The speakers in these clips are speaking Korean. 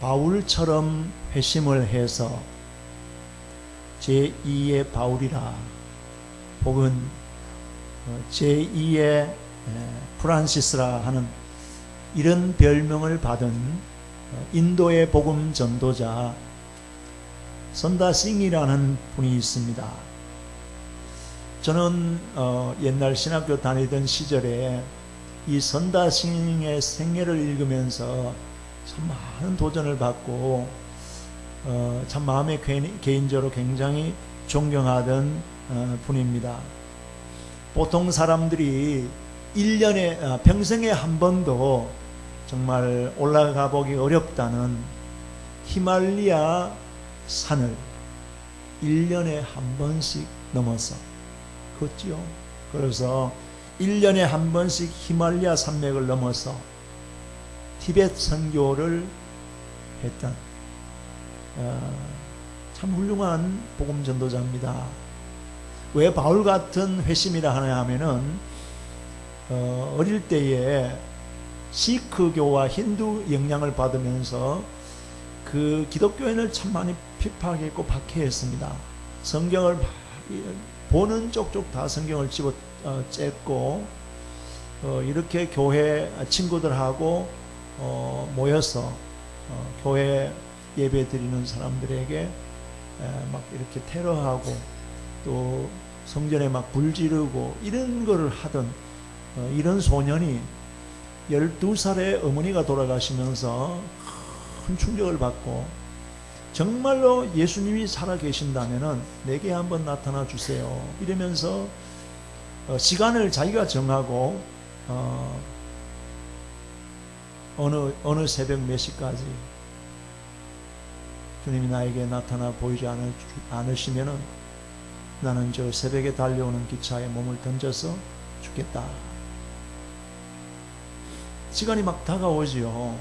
바울처럼 회심을 해서 제2의 바울이라 혹은 제2의 프란시스라 하는 이런 별명을 받은 인도의 복음 전도자 선다싱이라는 분이 있습니다. 저는 옛날 신학교 다니던 시절에 이 선다싱의 생애를 읽으면서 참 많은 도전을 받고 참 마음에 개인적으로 굉장히 존경하던 분입니다. 보통 사람들이 1년에 평생에 한 번도 정말 올라가 보기 어렵다는 히말리아 산을 1년에 한 번씩 넘어서 걷지요. 그래서 1년에 한 번씩 히말리아 산맥을 넘어서 티벳 선교를 했던 참 훌륭한 복음 전도자입니다. 왜 바울 같은 회심이라 하냐 하면은 어릴 때에 시크교와 힌두 영향을 받으면서 그 기독교인을 참 많이 핍박했고 박해했습니다. 성경을 보는 쪽쪽 다 성경을 집어 쬐고 이렇게 교회 친구들하고 모여서 교회 예배 드리는 사람들에게 막 이렇게 테러하고 또 성전에 막 불 지르고 이런 거를 하던 이런 소년이 12살에 어머니가 돌아가시면서 큰 충격을 받고 정말로 예수님이 살아계신다면은 내게 한번 나타나 주세요 이러면서 시간을 자기가 정하고 어느 새벽 몇 시까지 주님이 나에게 나타나 보이지 않으시면은 나는 저 새벽에 달려오는 기차에 몸을 던져서 죽겠다. 시간이 막 다가오지요.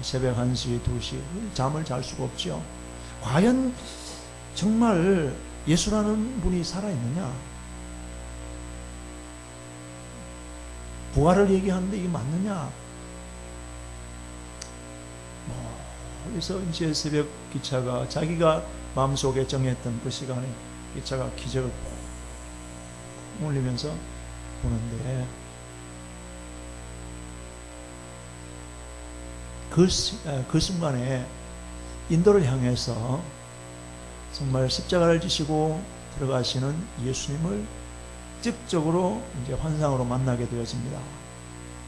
새벽 1시, 2시 잠을 잘 수가 없죠. 과연 정말 예수라는 분이 살아있느냐? 부활을 얘기하는데 이게 맞느냐? 그래서 이제 새벽 기차가 자기가 마음속에 정했던 그 시간에 기차가 기적을 푹 울리면서 보는데 그 순간에 인도를 향해서 정말 십자가를 지시고 들어가시는 예수님을 직접적으로 이제 환상으로 만나게 되어집니다.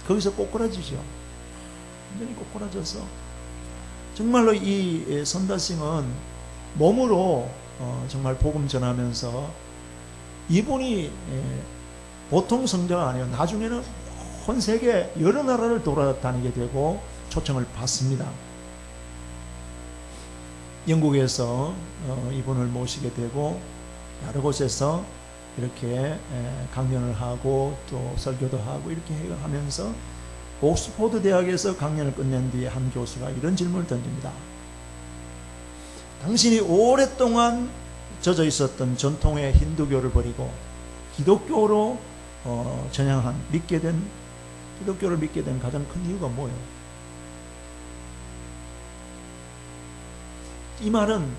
거기서 꼬꾸라지죠. 완전히 꼬꾸라져서 정말로 이 선다싱은 몸으로 정말 복음 전하면서 이분이 보통 성자가 아니에요. 나중에는 온 세계 여러 나라를 돌아다니게 되고 초청을 받습니다. 영국에서 이분을 모시게 되고 여러 곳에서 이렇게 강연을 하고 또 설교도 하고 이렇게 하면서 옥스포드 대학에서 강연을 끝낸 뒤에 한 교수가 이런 질문을 던집니다. 당신이 오랫동안 젖어 있었던 전통의 힌두교를 버리고 기독교로 전향한 기독교를 믿게 된 가장 큰 이유가 뭐예요? 이 말은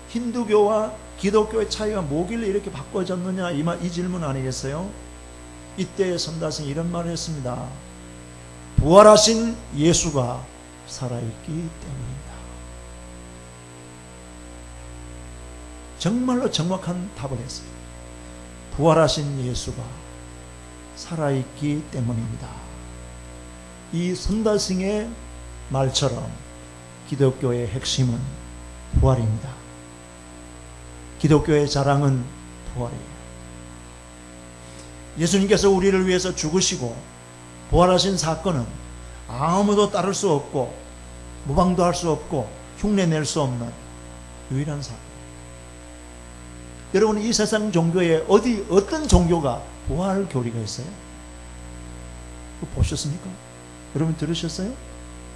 힌두교와 기독교의 차이가 뭐길래 이렇게 바꿔졌느냐 이 질문 아니겠어요? 이때 선다싱이 이런 말을 했습니다. 부활하신 예수가 살아있기 때문입니다. 정말로 정확한 답을 했어요. 부활하신 예수가 살아있기 때문입니다. 이 선다싱의 말처럼 기독교의 핵심은 부활입니다. 기독교의 자랑은 부활이에요. 예수님께서 우리를 위해서 죽으시고 부활하신 사건은 아무도 따를 수 없고 모방도 할 수 없고 흉내낼 수 없는 유일한 사건. 여러분, 이 세상 종교에 어떤 종교가 부활 교리가 있어요? 보셨습니까? 여러분 들으셨어요?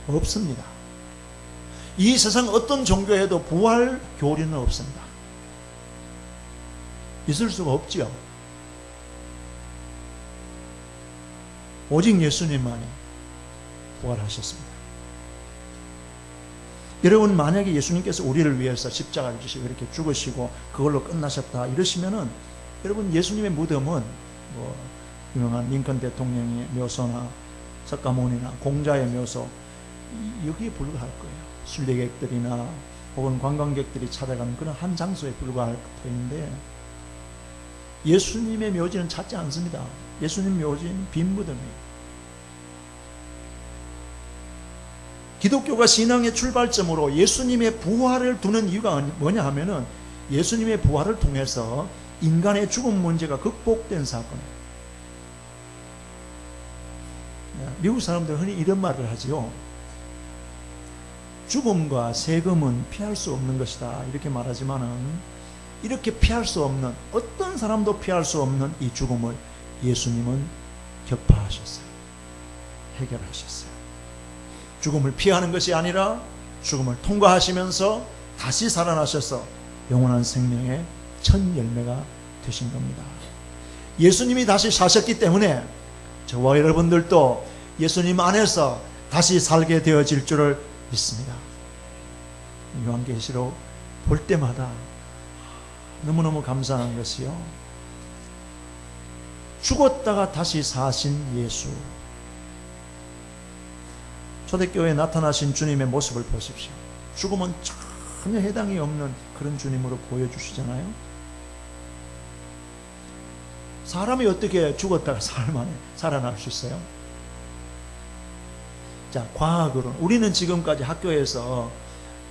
없습니다. 이 세상 어떤 종교에도 부활 교리는 없습니다. 있을 수가 없지요. 오직 예수님만이 부활하셨습니다. 여러분, 만약에 예수님께서 우리를 위해서 십자가를 지시고 이렇게 죽으시고 그걸로 끝나셨다 이러시면은, 여러분, 예수님의 무덤은 뭐 유명한 링컨 대통령의 묘소나 석가모니나 공자의 묘소, 여기에 불과할 거예요. 순례객들이나 혹은 관광객들이 찾아가는 그런 한 장소에 불과할 터인데, 예수님의 묘지는 찾지 않습니다. 예수님 묘지는 빈 무덤이에요. 기독교가 신앙의 출발점으로 예수님의 부활을 두는 이유가 뭐냐 하면은, 예수님의 부활을 통해서 인간의 죽음 문제가 극복된 사건이에요. 미국 사람들은 흔히 이런 말을 하지요. 죽음과 세금은 피할 수 없는 것이다, 이렇게 말하지만은, 이렇게 피할 수 없는, 어떤 사람도 피할 수 없는 이 죽음을 예수님은 격파하셨어요. 해결하셨어요. 죽음을 피하는 것이 아니라 죽음을 통과하시면서 다시 살아나셔서 영원한 생명의 첫 열매가 되신 겁니다. 예수님이 다시 사셨기 때문에 저와 여러분들도 예수님 안에서 다시 살게 되어질 줄을 믿습니다. 요한계시록 볼 때마다 너무너무 감사한 것이요, 죽었다가 다시 사신 예수, 초대교회에 나타나신 주님의 모습을 보십시오. 죽음은 전혀 해당이 없는 그런 주님으로 보여주시잖아요. 사람이 어떻게 죽었다가 사흘 만에 살아날 수 있어요? 자, 과학으로 우리는 지금까지 학교에서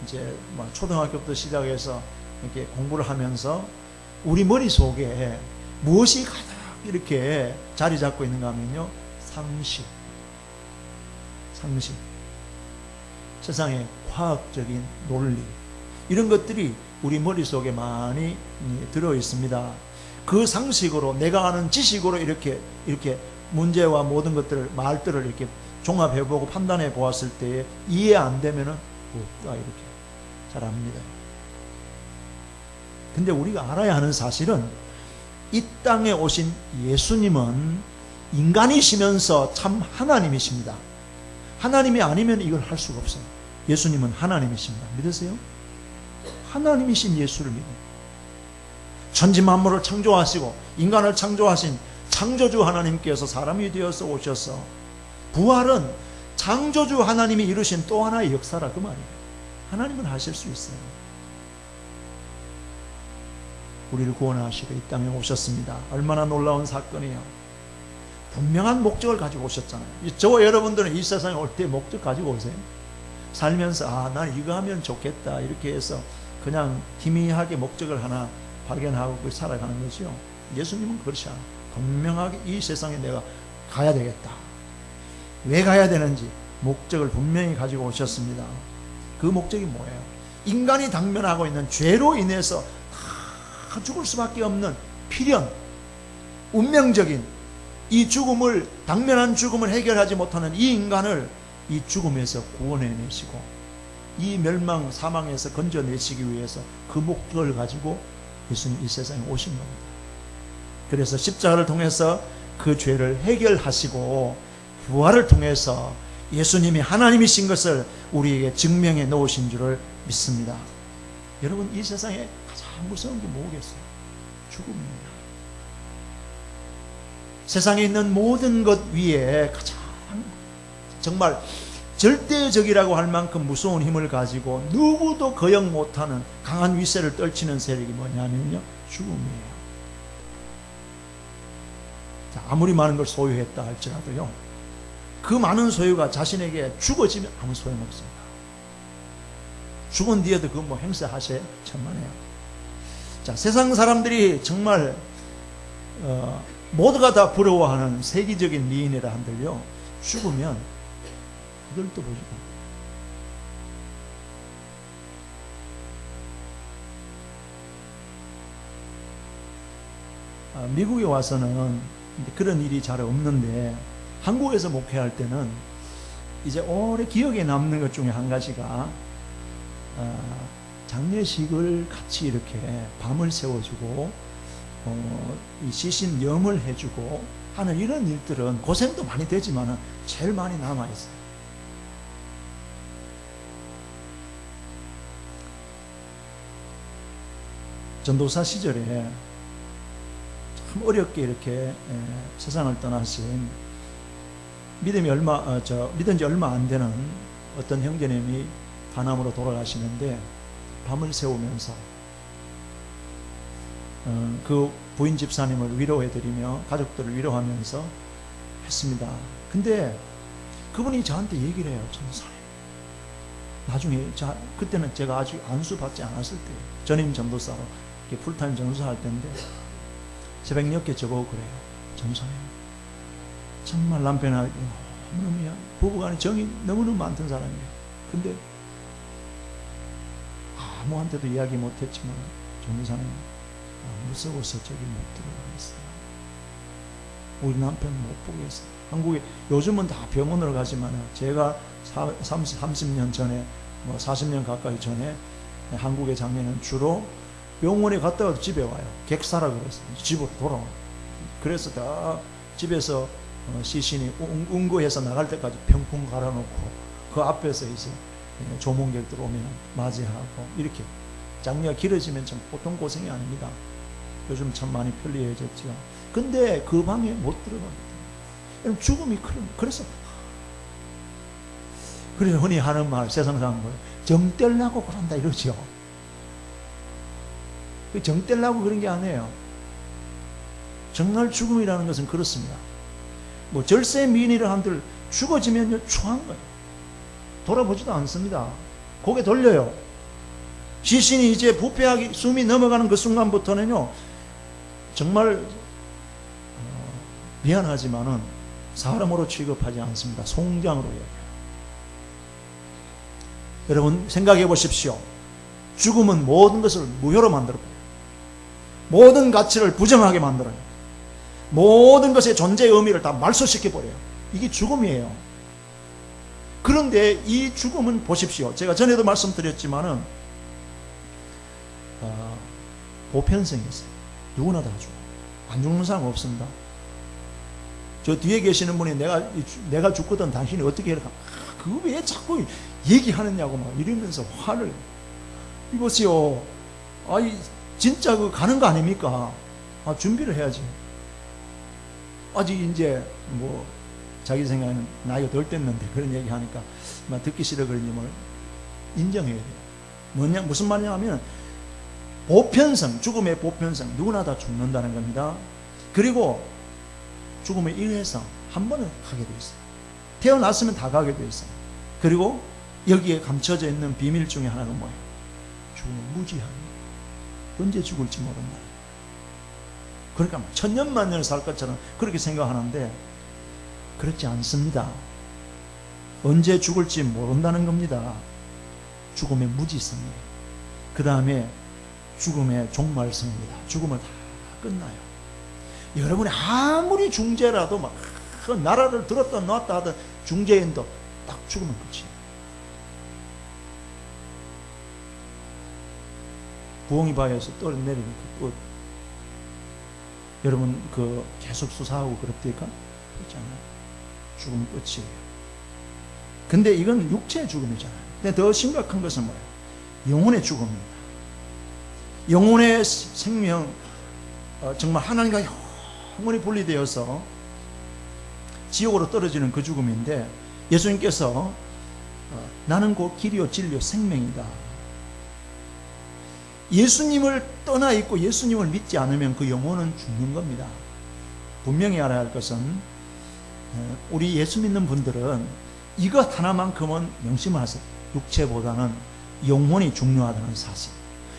이제 초등학교부터 시작해서 이렇게 공부를 하면서 우리 머릿속에 무엇이 가장 이렇게 자리 잡고 있는가 하면요, 상식. 세상의 과학적인 논리, 이런 것들이 우리 머릿속에 많이 들어 있습니다. 그 상식으로, 내가 아는 지식으로 이렇게 문제와 모든 것들을, 말들을 이렇게 종합해보고 판단해 보았을 때에 이해 안 되면은 없다, 이렇게 잘 압니다. 근데 우리가 알아야 하는 사실은, 이 땅에 오신 예수님은 인간이시면서 참 하나님이십니다. 하나님이 아니면 이걸 할 수가 없어요. 예수님은 하나님이십니다. 믿으세요? 하나님이신 예수를 믿어요. 천지만물을 창조하시고 인간을 창조하신 창조주 하나님께서 사람이 되어서 오셔서, 부활은 창조주 하나님이 이루신 또 하나의 역사라, 그 말이에요. 하나님은 하실 수 있어요. 우리를 구원하시러 이 땅에 오셨습니다. 얼마나 놀라운 사건이에요. 분명한 목적을 가지고 오셨잖아요. 저와 여러분들은 이 세상에 올 때 목적 가지고 오세요. 살면서 난 이거 하면 좋겠다 이렇게 해서 그냥 희미하게 목적을 하나 발견하고 살아가는 거죠. 예수님은 그렇지 않아요. 분명하게 이 세상에 내가 가야 되겠다, 왜 가야 되는지 목적을 분명히 가지고 오셨습니다. 그 목적이 뭐예요? 인간이 당면하고 있는 죄로 인해서 다 죽을 수밖에 없는 필연, 운명적인 이 죽음을, 당면한 죽음을 해결하지 못하는 이 인간을 이 죽음에서 구원해내시고 이 멸망, 사망에서 건져내시기 위해서 그 목적을 가지고 예수님 이 세상에 오신 겁니다. 그래서 십자가를 통해서 그 죄를 해결하시고 부활을 통해서 예수님이 하나님이신 것을 우리에게 증명해 놓으신 줄을 믿습니다. 여러분, 이 세상에 가장 무서운 게 뭐겠어요? 죽음입니다. 세상에 있는 모든 것 위에 가장 정말 절대적이라고 할 만큼 무서운 힘을 가지고 누구도 거역 못하는 강한 위세를 떨치는 세력이 뭐냐면요, 죽음이에요. 자, 아무리 많은 걸 소유했다 할지라도요, 그 많은 소유가 자신에게 죽어지면 아무 소용없습니다. 죽은 뒤에도 그거 뭐 행세하셔야 천만에요. 자, 세상 사람들이 정말 모두가 다 부러워하는 세계적인 미인이라 한들요, 죽으면 그걸 또 보시고, 미국에 와서는 그런 일이 잘 없는데, 한국에서 목회할 때는 이제 오래 기억에 남는 것 중에 한 가지가 장례식을 같이 이렇게 밤을 새워주고 이 시신염을 해주고 하는 이런 일들은 고생도 많이 되지만 제일 많이 남아있어요. 전도사 시절에 참 어렵게 이렇게 세상을 떠나신 믿은 지 얼마 안 되는 어떤 형제님이 간암으로 돌아가시는데 밤을 새우면서 그 부인 집사님을 위로해드리며 가족들을 위로하면서 했습니다. 근데 그분이 저한테 얘기를 해요. 전도사님, 나중에 그때는 제가 아직 안수 받지 않았을 때 전임 전도사로 풀타임 전도사 할 때인데 새벽 늦게 저보고 그래요. 전도사님, 정말 남편하고 너무너무 부부간에 정이 너무너무 많던 사람이에요. 근데 아무한테도 이야기 못했지만 전도사님, 무서워서 저기 못 들어가겠어요. 우리 남편 못 보겠어요. 한국에 요즘은 다 병원으로 가지만 제가 30년 전에 40년 가까이 전에 한국에 장면은 주로 병원에 갔다가 집에 와요. 객사라 그랬어요. 집으로 돌아와요. 그래서 다 집에서 시신이 운구해서 나갈 때까지 평풍 갈아놓고 그 앞에서 이제 조문객들 오면 맞이하고 이렇게 장례가 길어지면 참 보통 고생이 아닙니다. 요즘 참 많이 편리해졌죠. 근데 그 방에 못 들어가거든요. 죽음이 그래서 흔히 하는 말, 세상 사람 뭐예요? 정 떼려고 그런다 이러죠. 정 떼려고 그런 게 아니에요. 정말 죽음이라는 것은 그렇습니다. 뭐 절세 미인이라 한들 죽어지면요 추한 거예요. 돌아보지도 않습니다. 고개 돌려요. 시신이 이제 부패하기 숨이 넘어가는 그 순간부터는요 정말 미안하지만은 사람으로 취급하지 않습니다. 송장으로 얘기해요. 여러분 생각해 보십시오. 죽음은 모든 것을 무효로 만들어버려요. 모든 가치를 부정하게 만들어요. 모든 것의 존재의 의미를 다 말소시켜버려요. 이게 죽음이에요. 그런데 이 죽음은 보십시오. 제가 전에도 말씀드렸지만은 보편성이 있어요. 누구나 다 죽어요. 안 죽는 사람 없습니다. 저 뒤에 계시는 분이 내가 죽거든 당신이 어떻게 해라. 그거 왜 자꾸 얘기하느냐고 막 이러면서 화를. 이보세요. 진짜 그 가는 거 아닙니까? 준비를 해야지. 아직 이제 뭐 자기 생각에는 나이가 덜 됐는데 그런 얘기 하니까 막 듣기 싫어 그러니 뭘 인정해야 돼요. 무슨 말이냐 하면 보편성, 죽음의 보편성, 누구나 다 죽는다는 겁니다. 그리고 죽음의 일회성 한 번은 가게 돼 있어요. 태어났으면 다 가게 돼 있어요. 그리고 여기에 감춰져 있는 비밀 중에 하나가 뭐예요? 죽음의 무지함이에요. 언제 죽을지 모른다. 그러니까 천년만년을 살 것처럼 그렇게 생각하는데 그렇지 않습니다. 언제 죽을지 모른다는 겁니다. 죽음의 무지성이에요. 그 다음에 죽음의 종말성입니다. 죽음을 다 끝나요. 여러분이 아무리 중재라도 막 나라를 들었다 놨다 하던 중재인도 딱 죽으면 끝이에요. 부엉이 바위에서 떨어내리는 그 끝. 여러분 계속 수사하고 그럽니까? 그렇지 않아요. 죽으면 끝이에요. 근데 이건 육체의 죽음이잖아요. 근데 더 심각한 것은 뭐예요? 영혼의 죽음입니다. 영혼의 생명, 정말 하나님과 영원히 분리되어서 지옥으로 떨어지는 그 죽음인데 예수님께서 나는 곧 길이요 진리요 생명이다. 예수님을 떠나 있고 예수님을 믿지 않으면 그 영혼은 죽는 겁니다. 분명히 알아야 할 것은 우리 예수 믿는 분들은 이것 하나만큼은 명심하세요. 육체보다는 영혼이 중요하다는 사실.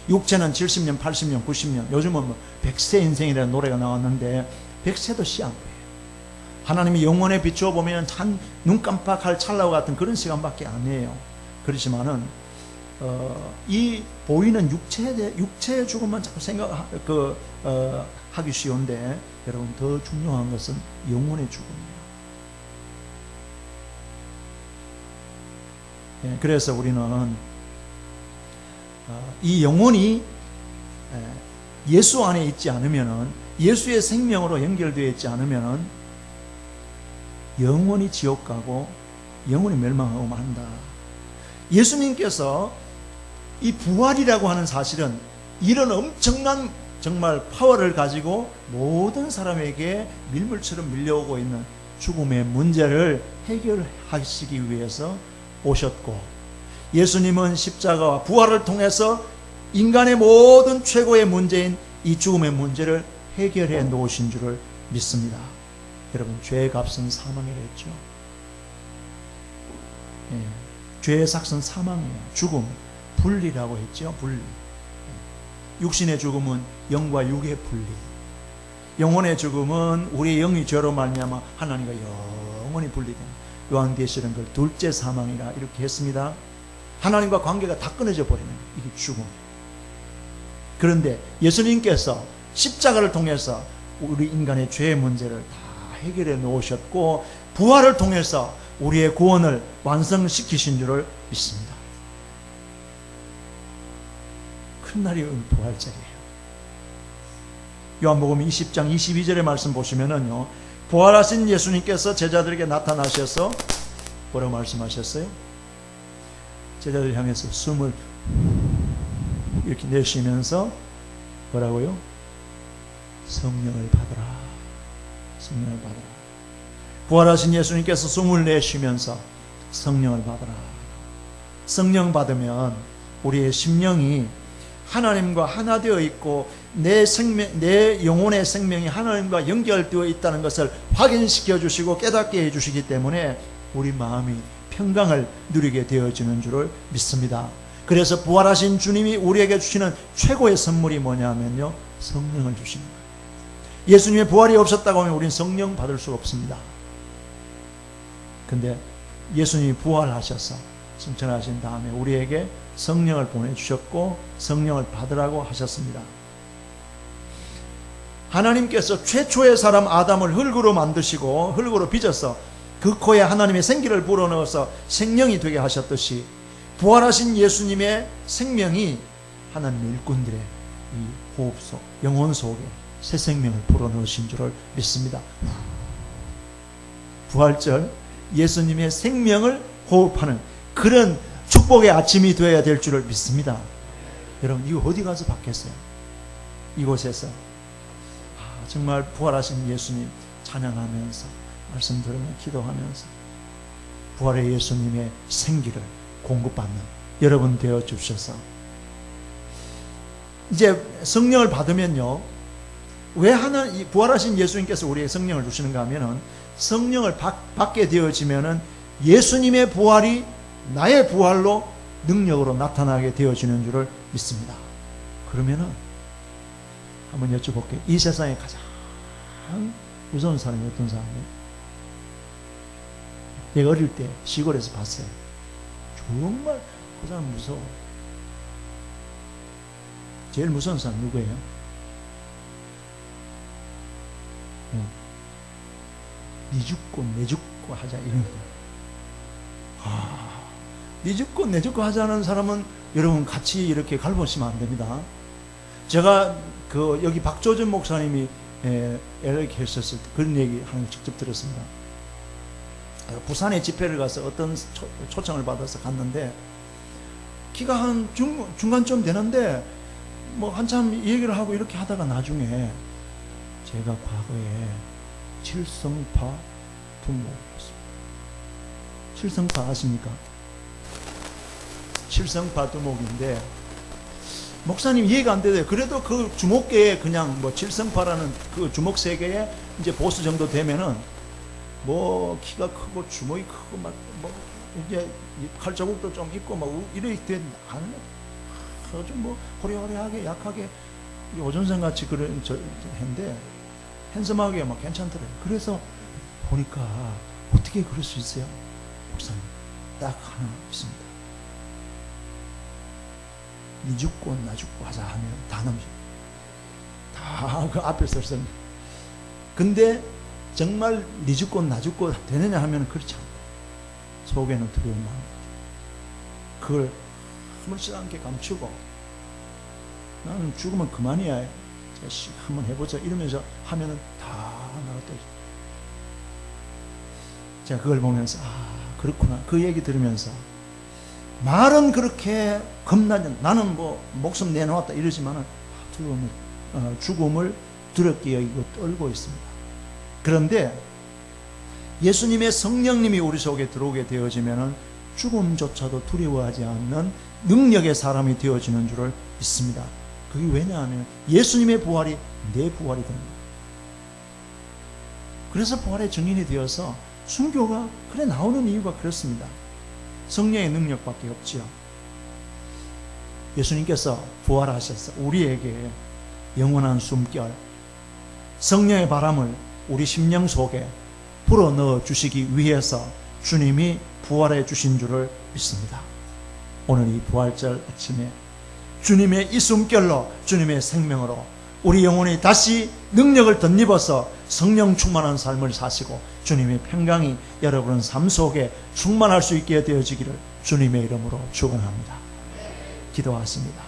육체는 70년, 80년, 90년, 요즘은 100세 인생이라는 노래가 나왔는데 100세도 씨앗거예요. 하나님이 영혼에 비추어 보면 한 눈 깜빡할 찰나와 같은 그런 시간밖에 아니에요. 그렇지만은 이 보이는 육체의 죽음만 자꾸 하기 쉬운데 여러분 더 중요한 것은 영혼의 죽음이에요. 그래서 우리는 이 영혼이 예수 안에 있지 않으면은, 예수의 생명으로 연결되어 있지 않으면은 영원히 지옥 가고 영원히 멸망하고 만다. 예수님께서 이 부활이라고 하는 사실은 이런 엄청난 정말 파워를 가지고 모든 사람에게 밀물처럼 밀려오고 있는 죽음의 문제를 해결하시기 위해서 오셨고, 예수님은 십자가와 부활을 통해서 인간의 모든 최고의 문제인 이 죽음의 문제를 해결해 놓으신 줄을 믿습니다. 여러분, 죄의 값은 사망이랬죠. 예, 죄의 삭은 사망이에요. 죽음, 분리라고 했죠. 분리. 육신의 죽음은 영과 육의 분리, 영혼의 죽음은 우리의 영이 죄로 말미암아 하나님과 영원히 분리된, 요한계시록 그 둘째 사망이라 이렇게 했습니다. 하나님과 관계가 다 끊어져 버리는 이게 죽음. 그런데 예수님께서 십자가를 통해서 우리 인간의 죄의 문제를 다 해결해 놓으셨고, 부활을 통해서 우리의 구원을 완성시키신 줄을 믿습니다. 큰 날이 오늘 부활절이에요. 요한복음 20장 22절의 말씀 보시면은요, 부활하신 예수님께서 제자들에게 나타나셔서 뭐라고 말씀하셨어요? 제자들 향해서 숨을 이렇게 내쉬면서 뭐라고요? 성령을 받으라. 성령을 받으라. 부활하신 예수님께서 숨을 내쉬면서 성령을 받으라. 성령 받으면 우리의 심령이 하나님과 하나 되어 있고, 내 생명, 내 영혼의 생명이 하나님과 연결되어 있다는 것을 확인시켜 주시고 깨닫게 해 주시기 때문에 우리 마음이 평강을 누리게 되어지는 줄을 믿습니다. 그래서 부활하신 주님이 우리에게 주시는 최고의 선물이 뭐냐면요, 성령을 주시는 거예요. 예수님의 부활이 없었다고 하면 우리는 성령 받을 수가 없습니다. 근데 예수님이 부활하셔서 승천하신 다음에 우리에게 성령을 보내주셨고 성령을 받으라고 하셨습니다. 하나님께서 최초의 사람 아담을 흙으로 만드시고 흙으로 빚어서 그 코에 하나님의 생기를 불어넣어서 생명이 되게 하셨듯이, 부활하신 예수님의 생명이 하나님의 일꾼들의 이 호흡 속, 영혼 속에 새 생명을 불어넣으신 줄을 믿습니다. 부활절, 예수님의 생명을 호흡하는 그런 축복의 아침이 되어야 될 줄을 믿습니다. 여러분, 이거 어디 가서 받겠어요? 이곳에서 정말 부활하신 예수님 찬양하면서, 말씀 들으며 기도하면서 부활의 예수님의 생기를 공급받는 여러분 되어 주셔서, 이제 성령을 받으면요, 왜 부활하신 예수님께서 우리에게 성령을 주시는가 하면은, 성령을 받게 되어지면은 예수님의 부활이 나의 부활로 능력으로 나타나게 되어지는 줄을 믿습니다. 그러면은 한번 여쭤볼게요. 이 세상에 가장 무서운 사람이 어떤 사람이에요? 내가 어릴 때 시골에서 봤어요. 정말 그 사람 무서워. 제일 무서운 사람 누구예요? 니 죽고 내 죽고 하자 이런 거. 니 죽고 내 죽고 하자는 사람은 여러분 같이 이렇게 갈보시면 안 됩니다. 제가 여기 박조준 목사님이 LA 계셨을 때 그런 얘기 하는 걸 직접 들었습니다. 부산에 집회를 가서 어떤 초청을 받아서 갔는데, 키가 한 중간쯤 되는데 뭐 한참 얘기를 하고 이렇게 하다가 나중에, 제가 과거에 칠성파 두목이었습니다. 칠성파 아십니까? 칠성파 두목인데, 목사님 이해가 안 되대요. 그래도 그 주목계에 그냥 뭐 칠성파라는 그 주목 세계에 이제 보수 정도 되면은 뭐 키가 크고 주먹이 크고 막 뭐 이제 칼자국도 좀 있고 막 이렇게 된, 아주 뭐 호리호리하게 약하게 오존생 같이 그런 했는데 핸섬하게 막 괜찮더래요. 그래서 보니까 어떻게 그럴 수 있어요? 목사님 딱 하나 있습니다. 니 죽고 나 죽고 하자 하면 다 넘죠. 다 그 앞에 설습니다. 근데 정말 니 죽고 나 죽고 되느냐 하면 그렇지 않다. 속에는 두려운 마음. 그걸 아무렇지 않게 감추고, 나는 죽으면 그만이야. 한번 해보자 이러면서 하면은 다 나갔다. 제가 그걸 보면서 그렇구나. 그 얘기 들으면서 말은 그렇게 겁나는 나는 뭐 목숨 내놓았다 이러지만은 죽음을 두렵게 여기고 떨고 있습니다. 그런데 예수님의 성령님이 우리 속에 들어오게 되어지면은 죽음조차도 두려워하지 않는 능력의 사람이 되어지는 줄을 믿습니다. 그게 왜냐하면 예수님의 부활이 내 부활이 됩니다. 그래서 부활의 증인이 되어서 순교가 그래 나오는 이유가 그렇습니다. 성령의 능력밖에 없지요. 예수님께서 부활하셔서 우리에게 영원한 숨결, 성령의 바람을 우리 심령 속에 불어넣어 주시기 위해서 주님이 부활해 주신 줄을 믿습니다. 오늘 이 부활절 아침에 주님의 이 숨결로, 주님의 생명으로 우리 영혼이 다시 능력을 덧입어서 성령 충만한 삶을 사시고 주님의 평강이 여러분 삶 속에 충만할 수 있게 되어지기를 주님의 이름으로 축원합니다. 기도하십니다.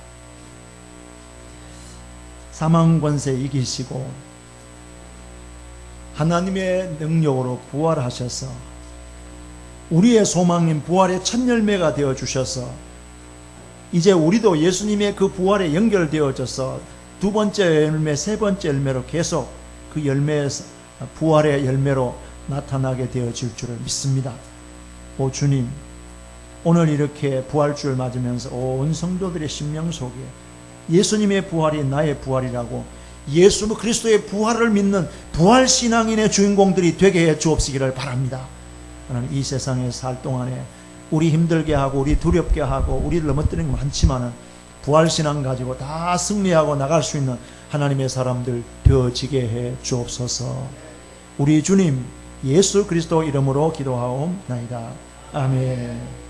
사망 권세 이기시고 하나님의 능력으로 부활하셔서 우리의 소망인 부활의 첫 열매가 되어 주셔서 이제 우리도 예수님의 그 부활에 연결되어져서 두 번째 열매, 세 번째 열매로 계속 그 열매에서 부활의 열매로 나타나게 되어질 줄을 믿습니다. 오 주님, 오늘 이렇게 부활주를 맞으면서 온 성도들의 심령 속에 예수님의 부활이 나의 부활이라고 예수 그리스도의 부활을 믿는 부활신앙인의 주인공들이 되게 해 주옵시기를 바랍니다. 하나님, 이 세상에 살 동안에 우리 힘들게 하고 우리 두렵게 하고 우리를 넘어뜨리는 게 많지만은 부활신앙 가지고 다 승리하고 나갈 수 있는 하나님의 사람들 되어지게 해 주옵소서. 우리 주님 예수 그리스도 이름으로 기도하옵나이다. 아멘.